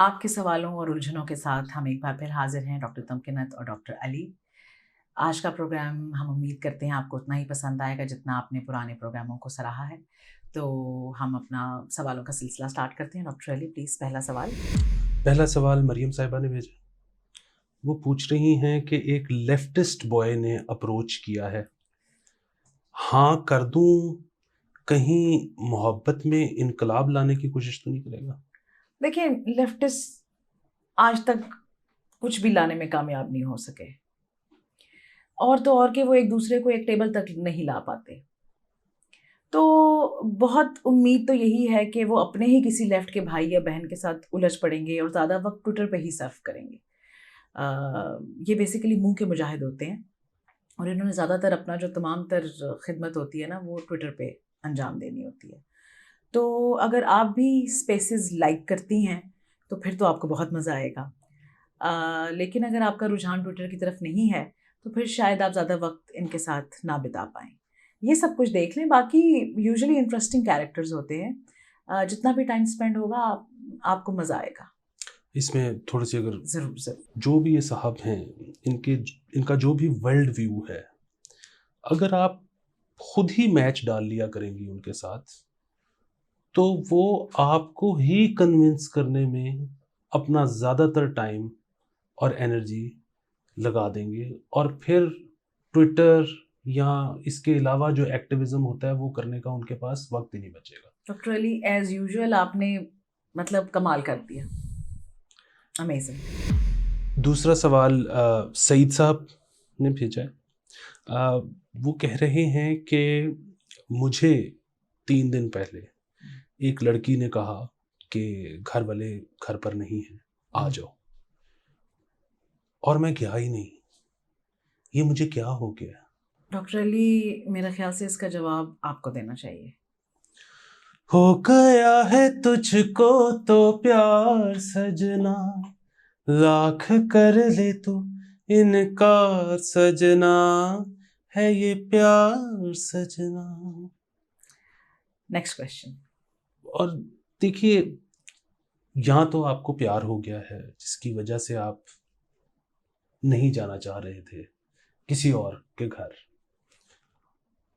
आपके सवालों और उलझनों के साथ हम एक बार फिर हाजिर हैं, डॉक्टर तमकिनत और डॉक्टर अली। आज का प्रोग्राम हम उम्मीद करते हैं आपको उतना ही पसंद आएगा जितना आपने पुराने प्रोग्रामों को सराहा है। तो हम अपना सवालों का सिलसिला स्टार्ट करते हैं। डॉक्टर अली, प्लीज़ पहला सवाल। पहला सवाल मरियम साहिबा ने भेजा। वो पूछ रही हैं कि एक लेफ्टिस्ट बॉय ने अप्रोच किया है, हाँ कर दूं, कहीं मोहब्बत में इनकलाब लाने की कोशिश तो नहीं करेगा? देखिए, लेफ्टिस्ट आज तक कुछ भी लाने में कामयाब नहीं हो सके, और तो और कि वो एक दूसरे को एक टेबल तक नहीं ला पाते। तो बहुत उम्मीद तो यही है कि वो अपने ही किसी लेफ्ट के भाई या बहन के साथ उलझ पड़ेंगे और ज़्यादा वक्त ट्विटर पे ही सर्फ करेंगे। ये बेसिकली मुंह के मुजाहिद होते हैं, और इन्होंने ज़्यादातर अपना जो तमाम तर खिदमत होती है ना, वो ट्विटर पे अंजाम देनी होती है। तो अगर आप भी स्पेसेस लाइक करती हैं तो फिर तो आपको बहुत मज़ा आएगा। लेकिन अगर आपका रुझान ट्विटर की तरफ नहीं है तो फिर शायद आप ज़्यादा वक्त इनके साथ ना बिता पाएँ। ये सब कुछ देख लें, बाकी यूजुअली इंटरेस्टिंग कैरेक्टर्स होते हैं। जितना भी टाइम स्पेंड होगा आपको मज़ा आएगा। इसमें थोड़ी सी अगर ज़रूर, ज़रूर। जो भी ये साहब हैं, इनके इनका जो भी वर्ल्ड व्यू है, अगर आप खुद ही मैच डाल लिया करेंगी उनके साथ, तो वो आपको ही कन्विंस करने में अपना ज़्यादातर टाइम और एनर्जी लगा देंगे, और फिर ट्विटर या इसके अलावा जो एक्टिविज्म होता है वो करने का उनके पास वक्त ही नहीं बचेगा। डॉक्टर अली, एज़ यूजुअल आपने मतलब कमाल कर दिया। अमेजिंग। दूसरा सवाल सईद साहब ने भेजा है। वो कह रहे हैं कि मुझे 3 दिन पहले एक लड़की ने कहा कि घर वाले घर पर नहीं हैं, आ जाओ, और मैं गया ही नहीं। ये मुझे क्या हो गया? डॉक्टर अली, मेरा ख्याल से इसका जवाब आपको देना चाहिए। हो गया है तुझको तो प्यार सजना, लाख कर ले तू इनकार सजना, है ये प्यार सजना। Next question. और देखिए, यहाँ तो आपको प्यार हो गया है जिसकी वजह से आप नहीं जाना चाह रहे थे किसी और के घर,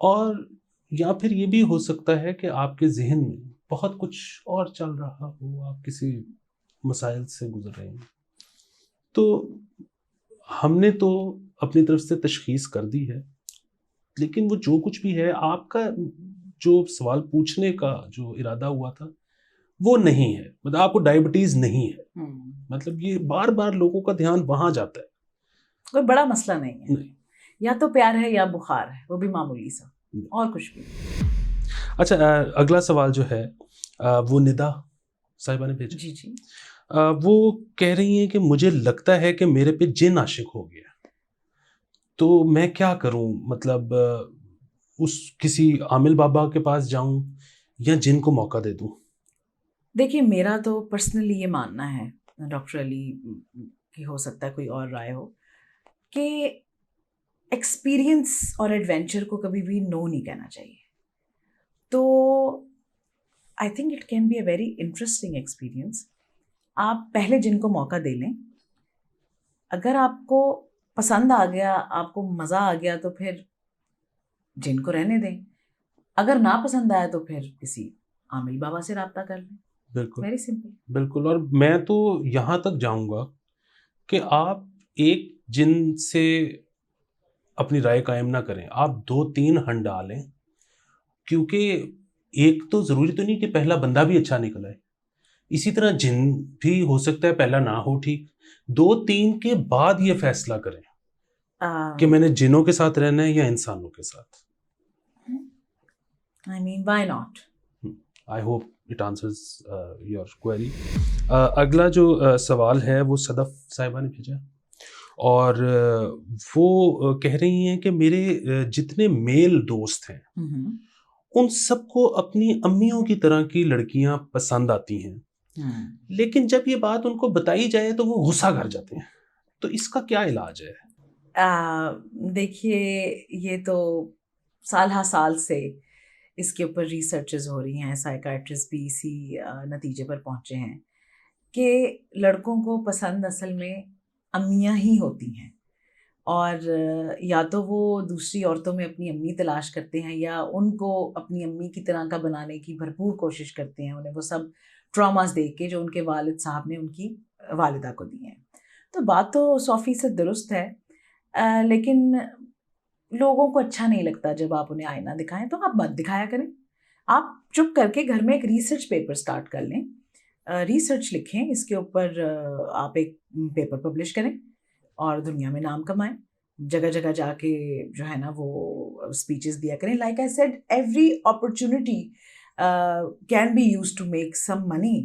और या फिर ये भी हो सकता है कि आपके ज़हन में बहुत कुछ और चल रहा हो, आप किसी मसाइल से गुजर रहे हैं। तो हमने तो अपनी तरफ से तशख़ीस कर दी है, लेकिन वो जो कुछ भी है, आपका जो सवाल पूछने का जो इरादा हुआ था वो नहीं है। मतलब आपको डायबिटीज़ नहीं है। मतलब ये बार-बार लोगों का ध्यान वहाँ जाता है। कोई बड़ा मसला नहीं है। नहीं। या तो प्यार है या बुखार है, वो भी मामूली सा, और कुछ भी नहीं। अच्छा, अगला सवाल जो है वो निदा साहिबा ने भेजा। जी, जी। वो कह रही हैं कि मुझे लगता है कि मेरे पे जिन आशिक हो गया, तो मैं क्या करूं? मतलब उस किसी आमिल बाबा के पास जाऊं या जिन को मौका दे दूं? देखिए, मेरा तो पर्सनली ये मानना है, डॉक्टर अली, कि हो सकता है कोई और राय हो, कि एक्सपीरियंस और एडवेंचर को कभी भी नो नहीं कहना चाहिए। तो I think it can be a very interesting experience. आप पहले जिनको मौका दे लें, अगर आपको पसंद आ गया, आपको मज़ा आ गया, तो फिर जिनको रहने दें। अगर ना पसंद आया तो फिर किसी आमिल बाबा से राब्ता कर लें। बिल्कुल, वेरी सिंपल। बिल्कुल। और मैं तो यहाँ तक जाऊँगा कि आप एक जिन से अपनी राय कायम ना करें, आप 2-3 हंडा लें, क्योंकि एक तो ज़रूरी तो नहीं कि पहला बंदा भी अच्छा निकल आए। इसी तरह जिन भी हो सकता है पहला ना हो ठीक, 2-3 के बाद ये फैसला करें कि मैंने जिनों के साथ रहना है या इंसानों के साथ। I mean, why not? I hope it answers your query. अगला जो सवाल है वो सदफ साहिबा ने भेजा है, और वो कह रही हैं कि मेरे जितने मेल दोस्त हैं, उन सबको अपनी अम्मियों की तरह की लड़कियां पसंद आती हैं, लेकिन जब ये बात उनको बताई जाए तो वो गुस्सा कर जाते हैं। तो इसका क्या इलाज है? देखिए, ये तो साल हा साल से इसके ऊपर रिसर्चेस हो रही हैं, साइकाट्रिस्ट भी इसी नतीजे पर पहुंचे हैं कि लड़कों को पसंद असल में अम्मियाँ ही होती हैं, और या तो वो दूसरी औरतों में अपनी अम्मी तलाश करते हैं या उनको अपनी अम्मी की तरह का बनाने की भरपूर कोशिश करते हैं, उन्हें वो सब ट्रॉमास देख के जो उनके वालिद साहब ने उनकी वालिदा को दिए हैं। तो बात तो 100% दुरुस्त है, लेकिन लोगों को अच्छा नहीं लगता जब आप उन्हें आईना दिखाएं, तो आप मत दिखाया करें। आप चुप करके घर में एक रिसर्च पेपर स्टार्ट कर लें, रिसर्च लिखें, इसके ऊपर आप एक पेपर पब्लिश करें और दुनिया में नाम कमाएं। जगह जगह जाके जो है ना वो स्पीचेस दिया करें। Like I said, every opportunity can be used to make some money.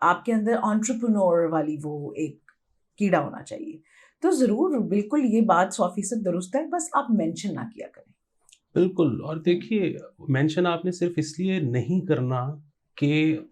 आपके अंदर एंटरप्रेन्योर वाली वो एक कीड़ा होना चाहिए। तो ज़रूर बिल्कुल ये बात 100% दुरुस्त है, बस आप मेंशन ना किया करें। बिल्कुल। और देखिए, मेंशन आपने सिर्फ इसलिए नहीं करना कि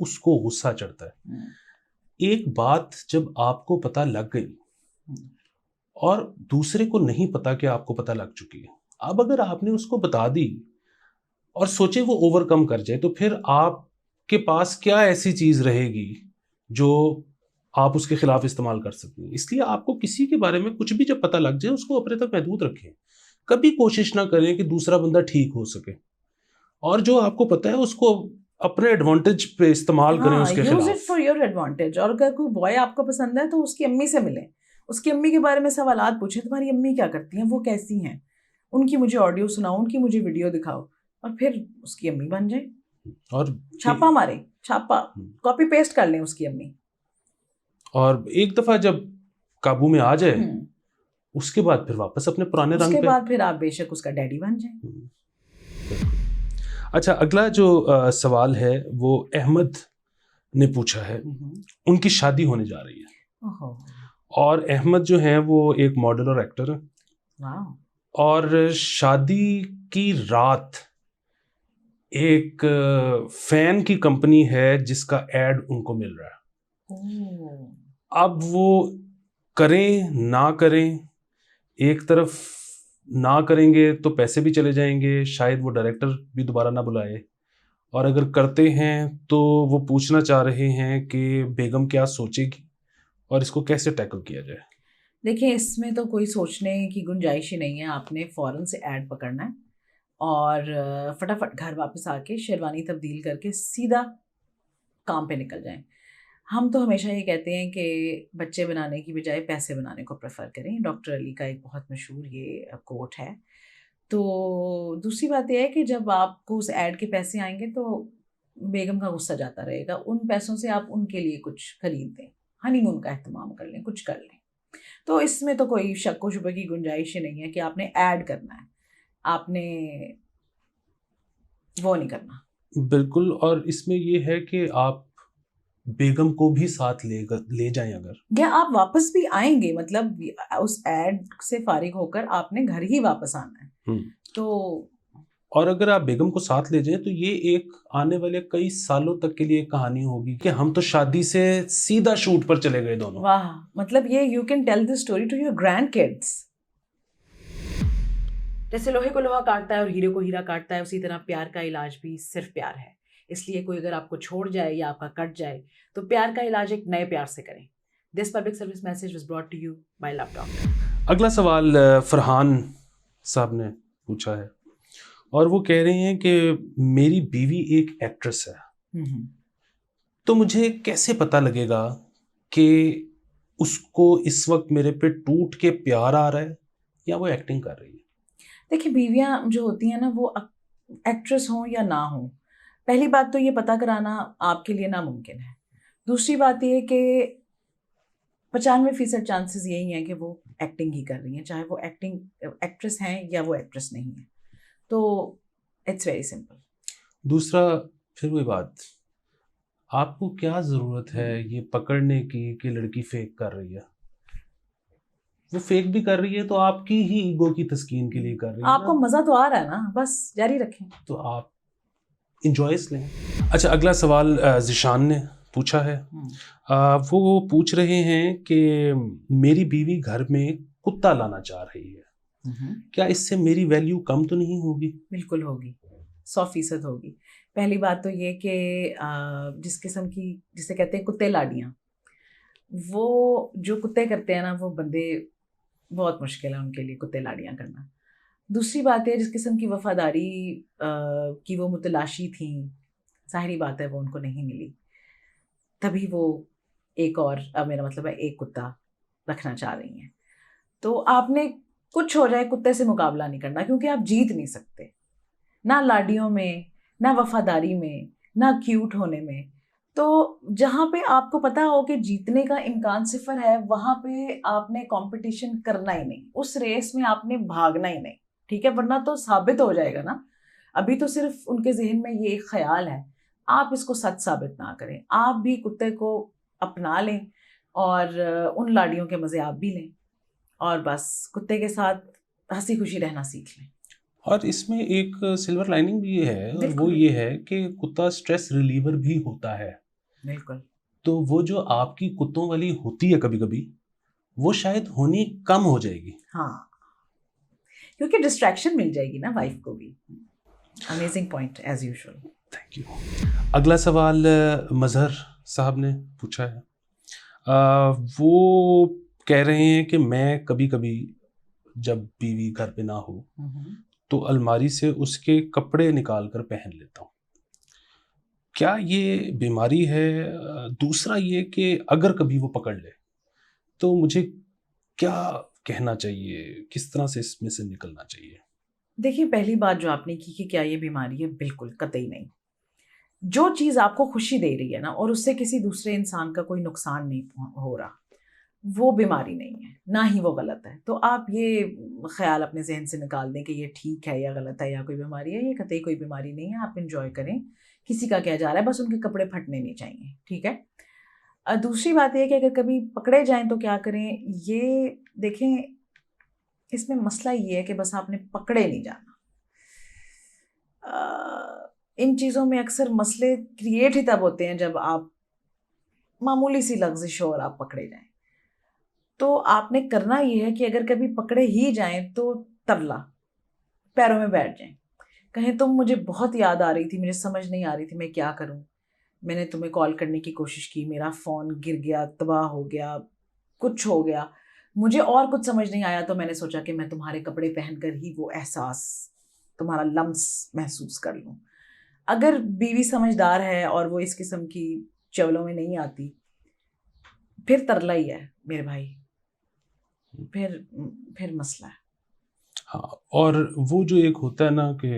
उसको गुस्सा चढ़ता है। एक बात जब आपको पता लग गई और दूसरे को नहीं पता कि आपको पता लग चुकी है, अब अगर आपने उसको बता दी और सोचे वो ओवरकम कर जाए, तो फिर आपके पास क्या ऐसी चीज रहेगी जो आप उसके खिलाफ इस्तेमाल कर सकते हैं। इसलिए आपको किसी के बारे में कुछ भी जब पता लग जाए उसको अपने तक महदूद रखें। कभी कोशिश ना करें कि दूसरा बंदा ठीक हो सके, और जो आपको पता है उसको अपने एडवांटेज पे इस्तेमाल करें उसके यूज खिलाफ। It for your advantage. और अगर कोई बॉय आपको पसंद है तो उसकी अम्मी से मिलें, उसकी अम्मी के बारे में सवालात पूछें, तुम्हारी अम्मी क्या करती हैं, वो कैसी हैं, उनकी मुझे ऑडियो सुनाओ, उनकी मुझे वीडियो दिखाओ, और फिर उसकी अम्मी बन जाए। और छापा मारे, छापा कॉपी पेस्ट कर लें उसकी अम्मी। और एक दफा जब काबू में आ जाए उसके बाद फिर वापस अपने पुराने रंग उसके पे। बाद फिर आप बेशक उसका डैडी बन जाए। अच्छा, अगला जो सवाल है वो अहमद ने पूछा है। उनकी शादी होने जा रही है और अहमद जो है वो एक मॉडल और एक्टर है, और शादी की रात एक फैन की कंपनी है जिसका एड उनको मिल रहा है। अब वो करें ना करें, एक तरफ ना करेंगे तो पैसे भी चले जाएंगे, शायद वो डायरेक्टर भी दोबारा ना बुलाए, और अगर करते हैं तो वो पूछना चाह रहे हैं कि बेगम क्या सोचेगी और इसको कैसे टैकल किया जाए। देखिए, इसमें तो कोई सोचने की गुंजाइश ही नहीं है। आपने फ़ौरन से ऐड पकड़ना है और फटाफट घर वापस आके शेरवानी तब्दील करके सीधा काम पे निकल जाएं। हम तो हमेशा ये कहते हैं कि बच्चे बनाने की बजाय पैसे बनाने को प्रेफर करें। डॉक्टर अली का एक बहुत मशहूर ये कोट है। तो दूसरी बात यह है कि जब आपको उस ऐड के पैसे आएंगे तो बेगम का गुस्सा जाता रहेगा। उन पैसों से आप उनके लिए कुछ खरीद दें, हनीमून का एहतमाम कर लें, कुछ कर लें। तो इसमें तो कोई शक व शुबे की गुंजाइश ही नहीं है कि आपने ऐड करना है, आपने वो नहीं करना। बिल्कुल। और इसमें ये है कि आप बेगम को भी साथ ले जाएं अगर, या आप वापस भी आएंगे, मतलब उस ऐड से फारिग होकर आपने घर ही वापस आना है। तो और अगर आप बेगम को साथ ले जाएं तो ये एक आने वाले कई सालों तक के लिए कहानी होगी कि हम तो शादी से सीधा शूट पर चले गए दोनों। वाह, मतलब ये you can tell this story to your grandkids. जैसे लोहे को लोहा काटता है और हीरे को हीरा काटता है, उसी तरह प्यार का इलाज भी सिर्फ प्यार है। इसलिए कोई अगर आपको छोड़ जाए या आपका कट जाए तो प्यार का इलाज एक नए प्यार से करें। This public service message was brought to you by love doctor. अगला सवाल फरहान साहब ने पूछा है और वो कह रहे हैं कि मेरी बीवी एक एक्ट्रेस है, तो मुझे कैसे पता लगेगा कि उसको इस वक्त मेरे पे टूट के प्यार आ रहा है या वो एक्टिंग कर रही है। देखिए, बीवियां जो होती हैं ना वो एक्ट्रेस हों या ना हो, पहली बात तो ये पता कराना आपके लिए नामुमकिन है। दूसरी बात ये कि 95% चांसेस यही हैं कि वो एक्टिंग ही कर रही हैं, चाहे वो एक्ट्रेस हैं या वो एक्ट्रेस नहीं है। तो इट्स वेरी सिंपल। दूसरा, फिर वही बात, आपको क्या ज़रूरत है ये पकड़ने की कि लड़की फेक कर रही है। वो फेक भी कर रही है तो आपकी ही ईगो की तस्कीन के लिए कर रही है। आपको मज़ा तो आ रहा है ना, बस जारी रखें। तो आप इंजॉयस लें। अच्छा, अगला सवाल जिशान ने पूछा है। वो पूछ रहे हैं कि मेरी बीवी घर में कुत्ता लाना चाह रही है, क्या इससे मेरी वैल्यू कम तो नहीं होगी? बिल्कुल होगी, 100% होगी। पहली बात तो ये कि जिस किस्म की, जिसे कहते हैं कुत्ते लाडियाँ, वो जो कुत्ते करते हैं ना, वो बंदे बहुत मुश्किल है उनके लिए कुत्ते लाडियाँ करना। दूसरी बात है, जिस किस्म की वफादारी की वो मुतलाशी थी, ज़ाहिरी बात है वो उनको नहीं मिली, तभी वो एक और मेरा मतलब है एक कुत्ता रखना चाह रही हैं। तो आपने कुछ हो जाए कुत्ते से मुकाबला नहीं करना, क्योंकि आप जीत नहीं सकते, ना लाडियों में, ना वफादारी में, ना क्यूट होने में। तो जहाँ पे आपको पता हो कि जीतने का इम्कान सिफर है, वहाँ पे आपने कंपटीशन करना ही नहीं, उस रेस में आपने भागना ही नहीं, ठीक है? वरना तो साबित हो जाएगा ना। अभी तो सिर्फ उनके जहन में ये एक ख्याल है, आप इसको सच साबित ना करें। आप भी कुत्ते को अपना लें और उन लाडियों के मज़े आप भी लें, और बस कुत्ते के साथ हंसी खुशी रहना सीख लें। और इसमें एक सिल्वर लाइनिंग भी ये है, और वो बिल्कुल ये है कि कुत्ता स्ट्रेस रिलीवर भी होता है। बिल्कुल। तो वो जो आपकी कुत्तों वाली होती है कभी कभी, वो शायद होनी कम हो जाएगी। हाँ, क्योंकि डिस्ट्रैक्शन मिल जाएगी ना वाइफ को भी। Amazing point as usual. Thank you. अगला सवाल मजहर साहब ने पूछा है। वो कह रहे हैं कि मैं कभी कभी जब बीवी घर पे ना हो तो अलमारी से उसके कपड़े निकाल कर पहन लेता हूँ। क्या ये बीमारी है? दूसरा ये कि अगर कभी वो पकड़ ले तो मुझे क्या कहना चाहिए, किस तरह से इसमें से निकलना चाहिए? देखिए, पहली बात जो आपने की कि क्या ये बीमारी है, बिल्कुल कतई नहीं। जो चीज़ आपको खुशी दे रही है ना, और उससे किसी दूसरे इंसान का कोई नुकसान नहीं हो रहा, वो बीमारी नहीं है, ना ही वो गलत है। तो आप ये ख्याल अपने जहन से निकाल दें कि ये ठीक है या गलत है या कोई बीमारी है। ये कतई कोई बीमारी नहीं है, आप इंजॉय करें। किसी का क्या जा रहा है, बस उनके कपड़े फटने नहीं चाहिए, ठीक है? दूसरी बात ये है कि अगर कभी पकड़े जाएं तो क्या करें, ये देखें, इसमें मसला ये है कि बस आपने पकड़े नहीं जाना। इन चीज़ों में अक्सर मसले क्रिएट ही तब होते हैं जब आप मामूली सी लफ्ज़िश हो और आप पकड़े जाएं। तो आपने करना ये है कि अगर कभी पकड़े ही जाएं तो तरला, पैरों में बैठ जाएं, कहें तुम मुझे बहुत याद आ रही थी, मुझे समझ नहीं आ रही थी मैं क्या करूं, मैंने तुम्हें कॉल करने की कोशिश की, मेरा फ़ोन गिर गया, तबाह हो गया, कुछ हो गया, मुझे और कुछ समझ नहीं आया, तो मैंने सोचा कि मैं तुम्हारे कपड़े पहनकर ही वो एहसास, तुम्हारा लम्स महसूस कर लूं। अगर बीवी समझदार है और वो इस किस्म की चवलों में नहीं आती, फिर तरला ही है मेरे भाई, फिर मसला है। हाँ, और वो जो एक होता है ना कि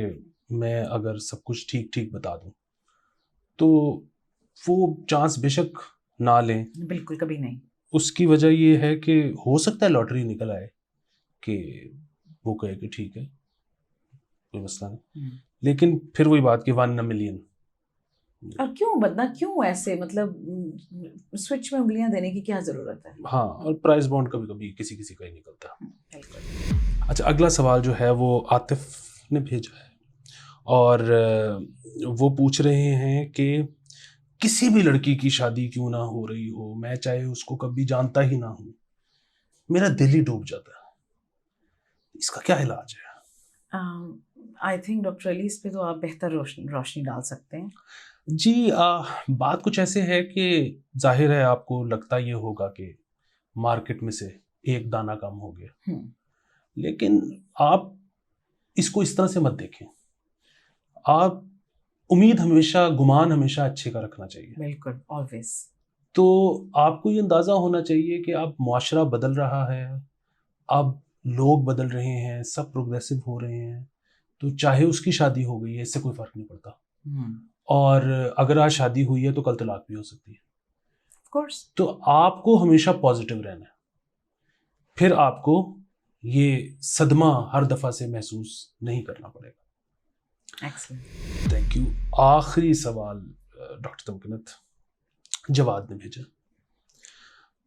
मैं अगर सब कुछ ठीक ठीक बता दूं तो वो चांस बेशक ना लें। बिल्कुल कभी नहीं। उसकी वजह ये है कि हो सकता है लॉटरी निकल आए कि वो कहे कि ठीक है, कोई मसला नहीं, लेकिन फिर वही बात कि 1 in a million। और क्यों बदना, क्यों ऐसे, मतलब स्विच में उंगलियां देने की क्या जरूरत है? हाँ, और प्राइस बॉन्ड कभी कभी किसी किसी का ही निकलता है। बिल्कुल। अच्छा, अगला सवाल जो है वो आतिफ ने भेजा है, और वो पूछ रहे हैं कि किसी भी लड़की की शादी क्यों ना हो रही हो, मैं चाहे उसको कभी जानता ही ना हूँ, मेरा दिल ही डूब जाता है, इसका क्या इलाज है? आई थिंक डॉक्टर अली, इस पे तो आप बेहतर रोशनी डाल सकते हैं। जी, बात कुछ ऐसे है कि जाहिर है आपको लगता ये होगा कि मार्केट में से एक दाना कम हो गया, लेकिन आप इसको इस तरह से मत देखें। आप उम्मीद हमेशा, गुमान हमेशा अच्छे का रखना चाहिए। बिल्कुल, ऑलवेज। तो आपको ये अंदाज़ा होना चाहिए कि अब मुआशरा बदल रहा है, अब लोग बदल रहे हैं, सब प्रोग्रेसिव हो रहे हैं, तो चाहे उसकी शादी हो गई है, इससे कोई फ़र्क नहीं पड़ता। और अगर आज शादी हुई है तो कल तलाक भी हो सकती है। Of course. तो आपको हमेशा पॉजिटिव रहना है, फिर आपको ये सदमा हर दफ़ा से महसूस नहीं करना पड़ेगा। एक्सीलेंट। Thank you. आखिरी सवाल डॉक्टर तमकिनत जवाद ने भेजा।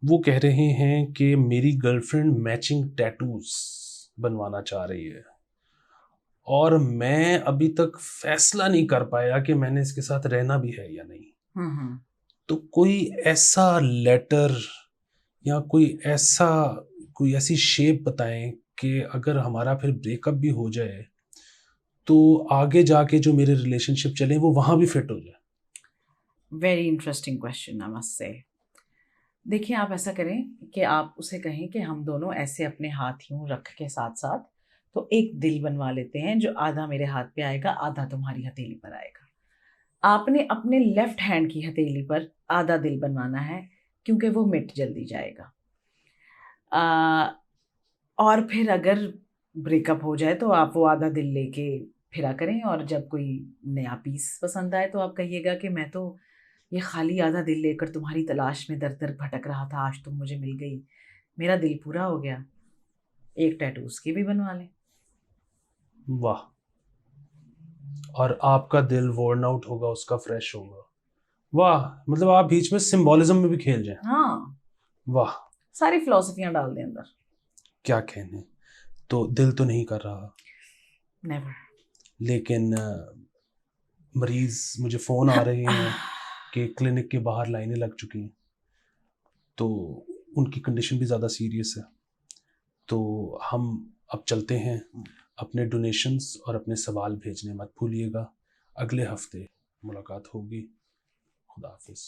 वो कह रहे हैं कि मेरी गर्लफ्रेंड मैचिंग टैटूज बनवाना चाह रही है और मैं अभी तक फैसला नहीं कर पाया कि मैंने इसके साथ रहना भी है या नहीं। तो कोई ऐसा लेटर या कोई ऐसी शेप बताएं कि अगर हमारा फिर ब्रेकअप भी हो जाए तो आगे जाके जो मेरे रिलेशनशिप चले वो वहाँ भी फिट हो जाए? Very interesting question I must say. देखिए, आप ऐसा करें कि आप उसे कहें कि हम दोनों ऐसे अपने हाथ यूं रख के साथ साथ तो एक दिल बनवा लेते हैं, जो आधा मेरे हाथ पे आएगा, आधा तुम्हारी हथेली पर आएगा। आपने अपने लेफ्ट हैंड की हथेली पर आधा दिल बनवाना है, क्योंकि वो मिट जल्दी जाएगा। आ, और फिर अगर ब्रेकअप हो जाए तो आप वो आधा दिल लेके फिरा करें, और जब कोई नया पीस पसंद आए तो आप कहिएगा कि मैं तो ये खाली आधा दिल लेकर तुम्हारी तलाश में दर दर भटक रहा था, आज तुम मुझे मिल गई, मेरा दिल पूरा हो गया। एक टैटू उसकी भी बनवा लें। वाह। और आपका दिल वॉर्न आउट होगा, उसका फ्रेश होगा। वाह, मतलब आप बीच में सिंबोलिज्म में भी खेल जाएं। हाँ, वाह, सारी फिलॉसफियां डाल दें अंदर। क्या कहने। तो दिल तो नहीं कर रहा, नेवर। लेकिन मरीज मुझे फ़ोन आ रहे हैं कि क्लिनिक के बाहर लाइनें लग चुकी हैं, तो उनकी कंडीशन भी ज़्यादा सीरियस है। तो हम अब चलते हैं। अपने डोनेशंस और अपने सवाल भेजने मत भूलिएगा। अगले हफ्ते मुलाकात होगी। खुदा हाफिज़।